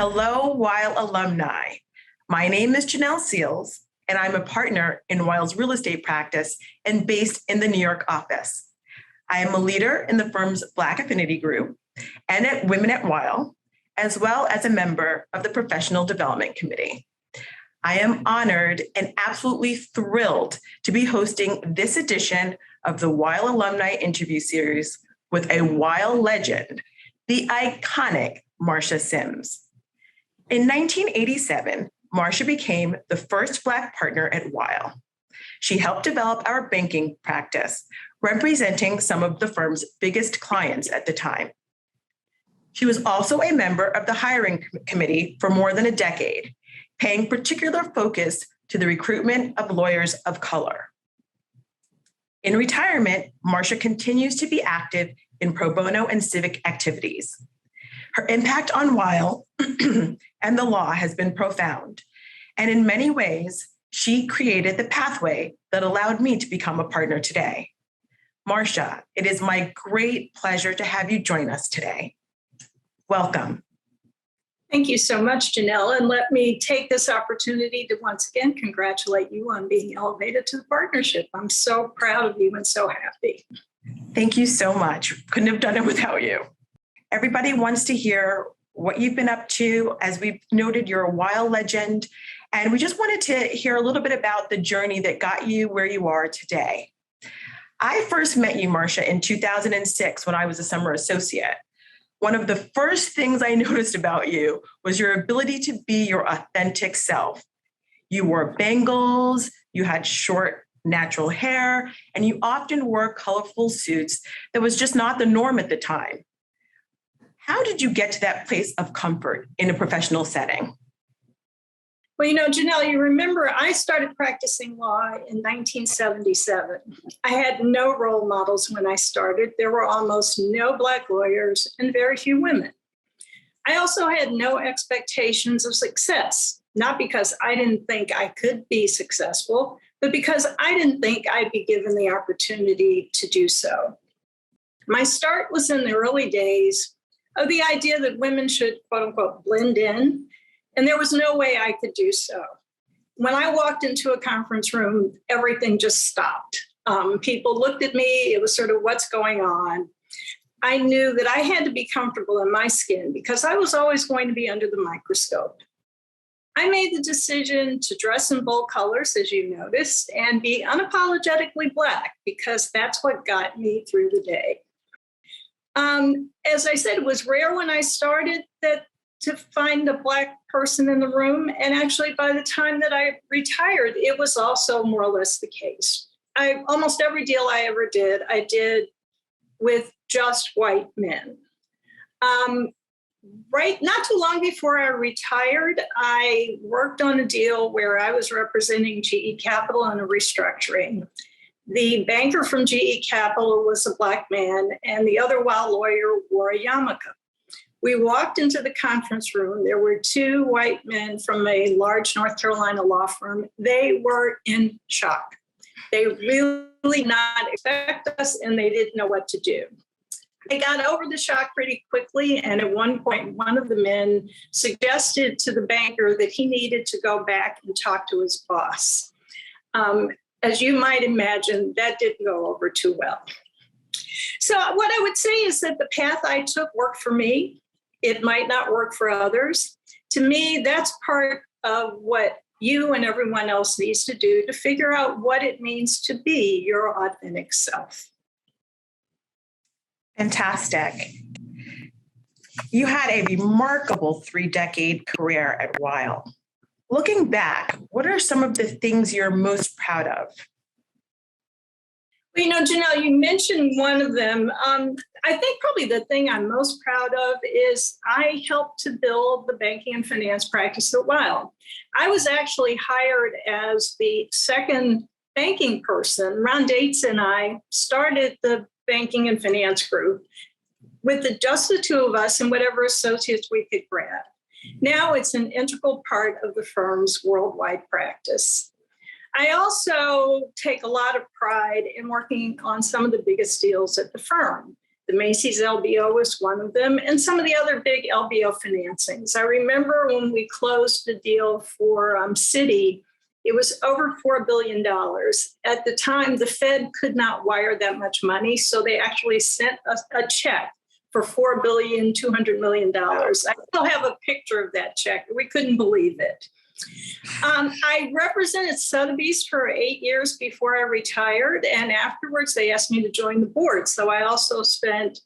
Hello, Weil Alumni. My name is Jannelle Seales, and I'm a partner in Weil's real estate practice and based in the New York office. I am a leader in the firm's Black Affinity group and at Women at Weil, as well as a member of the Professional Development Committee. I am honored and absolutely thrilled to be hosting this edition of the Weil Alumni Interview Series with a Weil legend, the iconic Marsha Simms. In 1987, Marsha became the first Black partner at Weil. She helped develop our banking practice, representing some of the firm's biggest clients at the time. She was also a member of the hiring committee for more than a decade, paying particular focus to the recruitment of lawyers of color. In retirement, Marsha continues to be active in pro bono and civic activities. Her impact on Weil and the law has been profound, and in many ways, she created the pathway that allowed me to become a partner today. Marsha, it is my great pleasure to have you join us today. Welcome. Thank you so much, Jannelle, and let me take this opportunity to once again congratulate you on being elevated to the partnership. I'm so proud of you and so happy. Thank you so much. Couldn't have done it without you. Everybody wants to hear what you've been up to. As we've noted, you're a Weil legend, and we just wanted to hear a little bit about the journey that got you where you are today. I first met you, Marsha, in 2006 when I was a summer associate. One of the first things I noticed about you was your ability to be your authentic self. You wore bangles, you had short, natural hair, and you often wore colorful suits that was just not the norm at the time. How did you get to that place of comfort in a professional setting? Well, Jannelle, you remember I started practicing law in 1977. I had no role models when I started. There were almost no Black lawyers and very few women. I also had no expectations of success, not because I didn't think I could be successful, but because I didn't think I'd be given the opportunity to do so. My start was in the early days of the idea that women should, quote unquote, blend in, and there was no way I could do so. When I walked into a conference room, everything just stopped. People looked at me, it was sort of what's going on. I knew that I had to be comfortable in my skin because I was always going to be under the microscope. I made the decision to dress in bold colors, as you noticed, and be unapologetically Black because that's what got me through the day. As I said, it was rare when I started to find a Black person in the room. And actually, by the time that I retired, it was also more or less the case. Almost every deal I ever did, I did with just white men. Not too long before I retired, I worked on a deal where I was representing GE Capital in a restructuring. The banker from GE Capital was a Black man, and the other Weil lawyer wore a yarmulke. We walked into the conference room. There were two white men from a large North Carolina law firm. They were in shock. They really did not expect us, and they didn't know what to do. They got over the shock pretty quickly, and at one point, one of the men suggested to the banker that he needed to go back and talk to his boss. As you might imagine, that didn't go over too well. So what I would say is that the path I took worked for me. It might not work for others. To me, that's part of what you and everyone else needs to do to figure out what it means to be your authentic self. Fantastic. You had a remarkable 3-decade career at Weil. Looking back, what are some of the things you're most proud of? Well, Jannelle, you mentioned one of them. I think probably the thing I'm most proud of is I helped to build the banking and finance practice at Weil. I was actually hired as the second banking person. Ron Dates and I started the banking and finance group with just the two of us and whatever associates we could grab. Now it's an integral part of the firm's worldwide practice. I also take a lot of pride in working on some of the biggest deals at the firm. The The Macy's LBO was one of them, and some of the other big LBO financings. I remember when we closed the deal for Citi, it was over $4 billion. At the time, the Fed could not wire that much money, so they actually sent us a check for $4.2 billion. I still have a picture of that check. We couldn't believe it. I represented Sotheby's for 8 years before I retired, and afterwards they asked me to join the board. So I also spent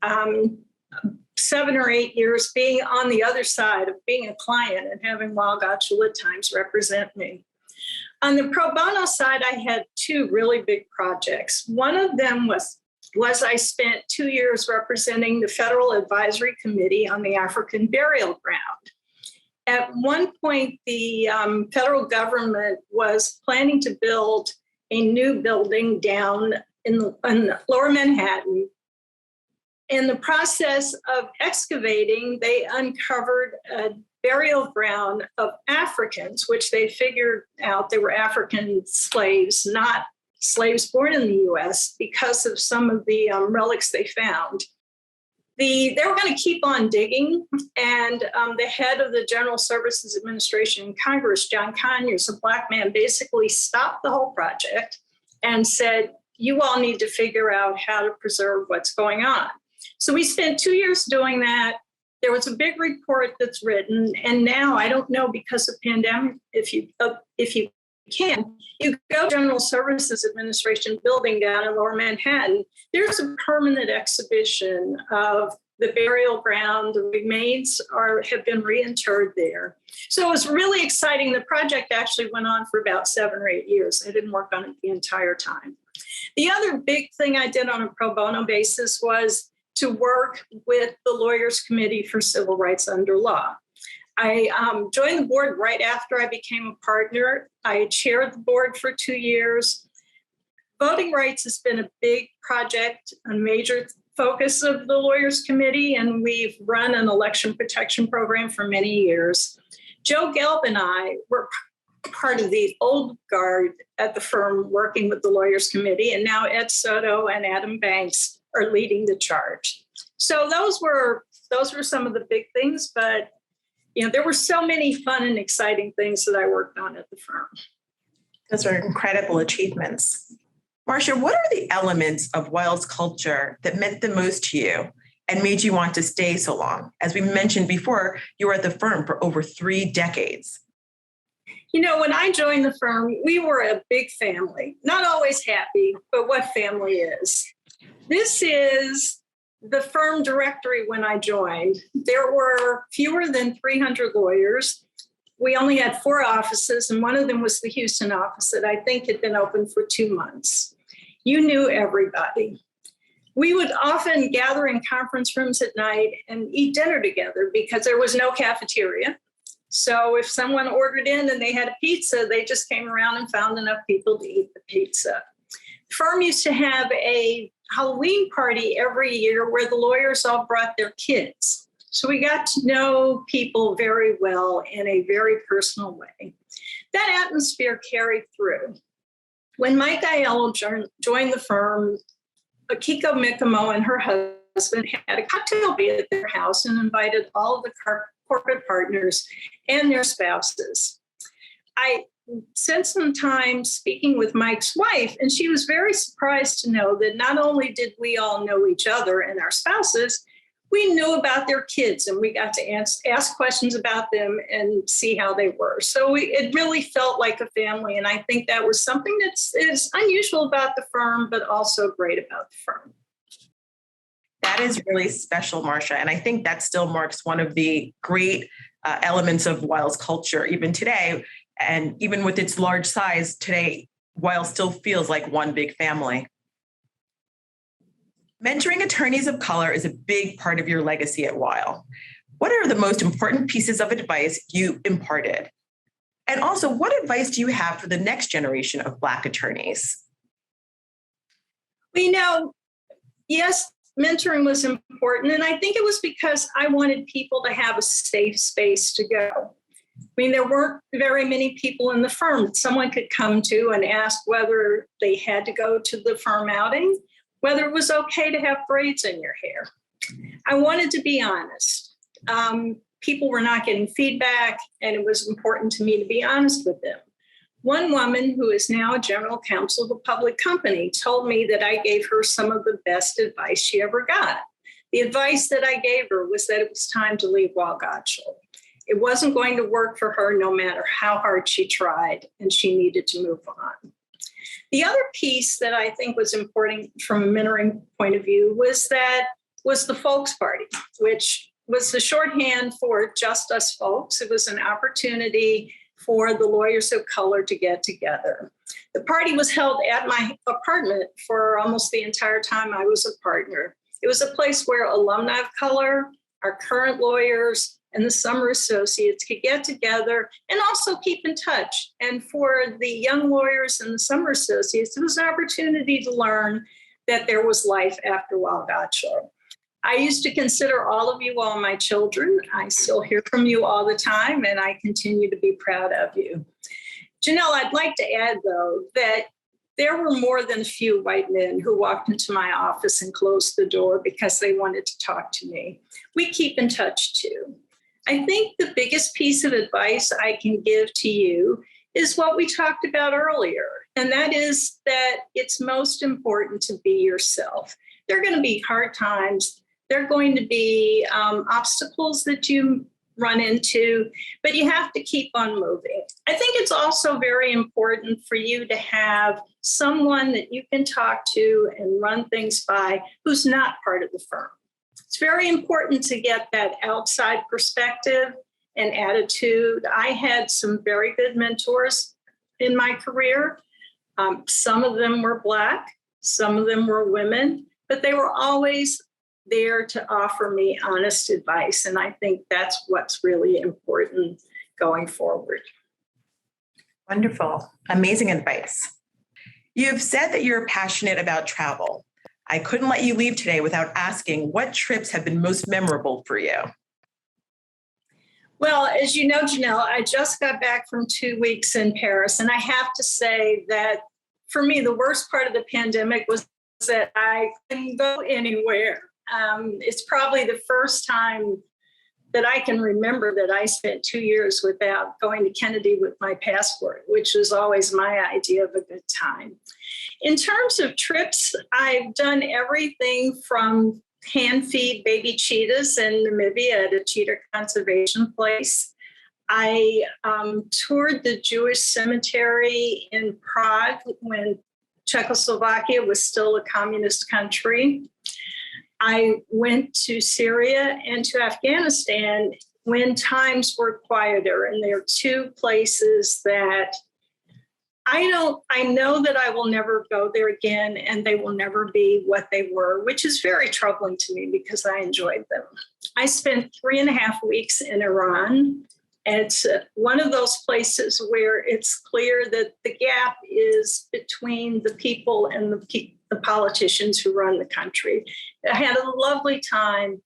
7 or 8 years being on the other side of being a client and having Weil at times represent me. On the pro bono side, I had 2 really big projects. One of them was I spent 2 years representing the Federal Advisory Committee on the African Burial Ground. At one point, the federal government was planning to build a new building down in Lower Manhattan. In the process of excavating, they uncovered a burial ground of Africans, which they figured out they were African slaves, not slaves born in the US, because of some of the relics they found. They were going to keep on digging, and the head of the General Services Administration in Congress, John Conyers, a Black man, basically stopped the whole project and said, you all need to figure out how to preserve what's going on. So we spent 2 years doing that. There was a big report that's written, and now I don't know, because of pandemic, if you can, you go to General Services Administration building down in Lower Manhattan, there's a permanent exhibition of the burial ground. The remains have been reinterred there. So it was really exciting. The project actually went on for about 7 or 8 years. I didn't work on it the entire time. The other big thing I did on a pro bono basis was to work with the Lawyers Committee for Civil Rights Under Law. I joined the board right after I became a partner. I chaired the board for 2 years. Voting rights has been a big project, a major focus of the Lawyers Committee, and we've run an election protection program for many years. Joe Gelb and I were part of the old guard at the firm working with the Lawyers Committee, and now Ed Soto and Adam Banks are leading the charge. So those were some of the big things, but there were so many fun and exciting things that I worked on at the firm. Those are incredible achievements. Marsha, what are the elements of Weil's culture that meant the most to you and made you want to stay so long? As we mentioned before, you were at the firm for over 3 decades. When I joined the firm, we were a big family. Not always happy, but what family is. This is the firm directory when I joined. There were fewer than 300 lawyers. We only had 4 offices, and one of them was the Houston office that I think had been open for 2 months. You knew everybody. We would often gather in conference rooms at night and eat dinner together because there was no cafeteria. So if someone ordered in and they had a pizza, they just came around and found enough people to eat the pizza. The firm used to have a Halloween party every year where the lawyers all brought their kids. So we got to know people very well in a very personal way. That atmosphere carried through. When Mike Aiello joined the firm, Akiko Mikamo and her husband had a cocktail party at their house and invited all of the corporate partners and their spouses. I spent some time speaking with Mike's wife, and she was very surprised to know that not only did we all know each other and our spouses, we knew about their kids, and we got to ask questions about them and see how they were. So it really felt like a family, and I think that was something that's unusual about the firm, but also great about the firm. That is really special, Marsha, and I think that still marks one of the great elements of Weil's culture, even today. And even with its large size today, Weil still feels like one big family. Mentoring attorneys of color is a big part of your legacy at Weil. What are the most important pieces of advice you imparted? And also, what advice do you have for the next generation of Black attorneys? Yes, mentoring was important. And I think it was because I wanted people to have a safe space to go. There weren't very many people in the firm that someone could come to and ask whether they had to go to the firm outing whether it was okay to have braids in your hair. I wanted to be honest. People were not getting feedback, and it was important to me to be honest with them. One woman who is now a general counsel of a public company told me that I gave her some of the best advice she ever got. The advice that I gave her was that it was time to leave Weil Alumni. It wasn't going to work for her no matter how hard she tried, and she needed to move on. The other piece that I think was important from a mentoring point of view was the Folks Party, which was the shorthand for Just Us Folks. It was an opportunity for the lawyers of color to get together. The party was held at my apartment for almost the entire time I was a partner. It was a place where alumni of color, our current lawyers, and the summer associates could get together and also keep in touch. And for the young lawyers and the summer associates, it was an opportunity to learn that there was life after Weil Alumni. I used to consider all of you all my children. I still hear from you all the time, and I continue to be proud of you. Jannelle, I'd like to add, though, that there were more than a few white men who walked into my office and closed the door because they wanted to talk to me. We keep in touch, too. I think the biggest piece of advice I can give to you is what we talked about earlier, and that is that it's most important to be yourself. There are going to be hard times. There are going to be obstacles that you run into, but you have to keep on moving. I think it's also very important for you to have someone that you can talk to and run things by who's not part of the firm. It's very important to get that outside perspective and attitude. I had some very good mentors in my career. Some of them were Black, some of them were women, but they were always there to offer me honest advice. And I think that's what's really important going forward. Wonderful. Amazing advice. You've said that you're passionate about travel. I couldn't let you leave today without asking what trips have been most memorable for you. Well, as you know, Jannelle, I just got back from 2 weeks in Paris. And I have to say that for me, the worst part of the pandemic was that I couldn't go anywhere. It's probably the first time that I can remember that I spent 2 years without going to Kennedy with my passport, which was always my idea of a good time. In terms of trips, I've done everything from hand feed baby cheetahs in Namibia at a cheetah conservation place. I toured the Jewish cemetery in Prague when Czechoslovakia was still a communist country. I went to Syria and to Afghanistan when times were quieter. And there are two places that I know that I will never go there again, and they will never be what they were, which is very troubling to me because I enjoyed them. I spent 3.5 weeks in Iran. And it's one of those places where it's clear that the gap is between the people and the politicians who run the country. I had a lovely time.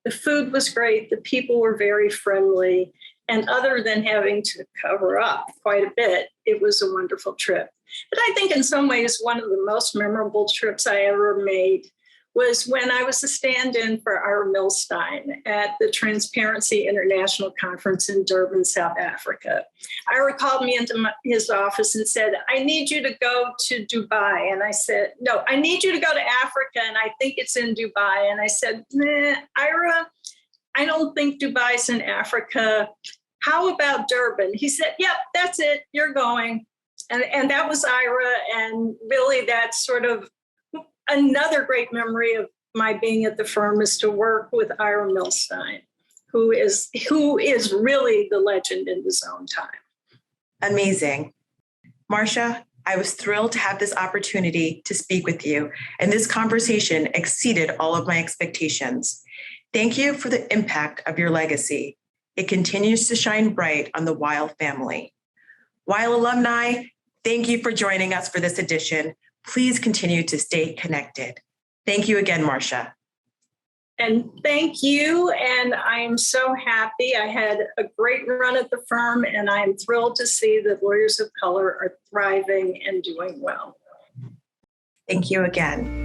The food was great. The people were very friendly. And other than having to cover up quite a bit, it was a wonderful trip. But I think in some ways, one of the most memorable trips I ever made was when I was a stand-in for Ira Milstein at the Transparency International Conference in Durban, South Africa. Ira called me into his office and said, I need you to go to Dubai. And I said, no, I need you to go to Africa, and I think it's in Dubai. And I said, nah, Ira, I don't think Dubai's in Africa. How about Durban? He said, yep, that's it, you're going. And that was Ira, and really that's sort of another great memory of my being at the firm is to work with Ira Milstein, who is really the legend in his own time. Amazing. Marsha, I was thrilled to have this opportunity to speak with you, and this conversation exceeded all of my expectations. Thank you for the impact of your legacy. It continues to shine bright on the Weil family. Weil alumni, thank you for joining us for this edition. Please continue to stay connected. Thank you again, Marsha. And thank you. And I'm so happy. I had a great run at the firm, and I'm thrilled to see that lawyers of color are thriving and doing well. Thank you again.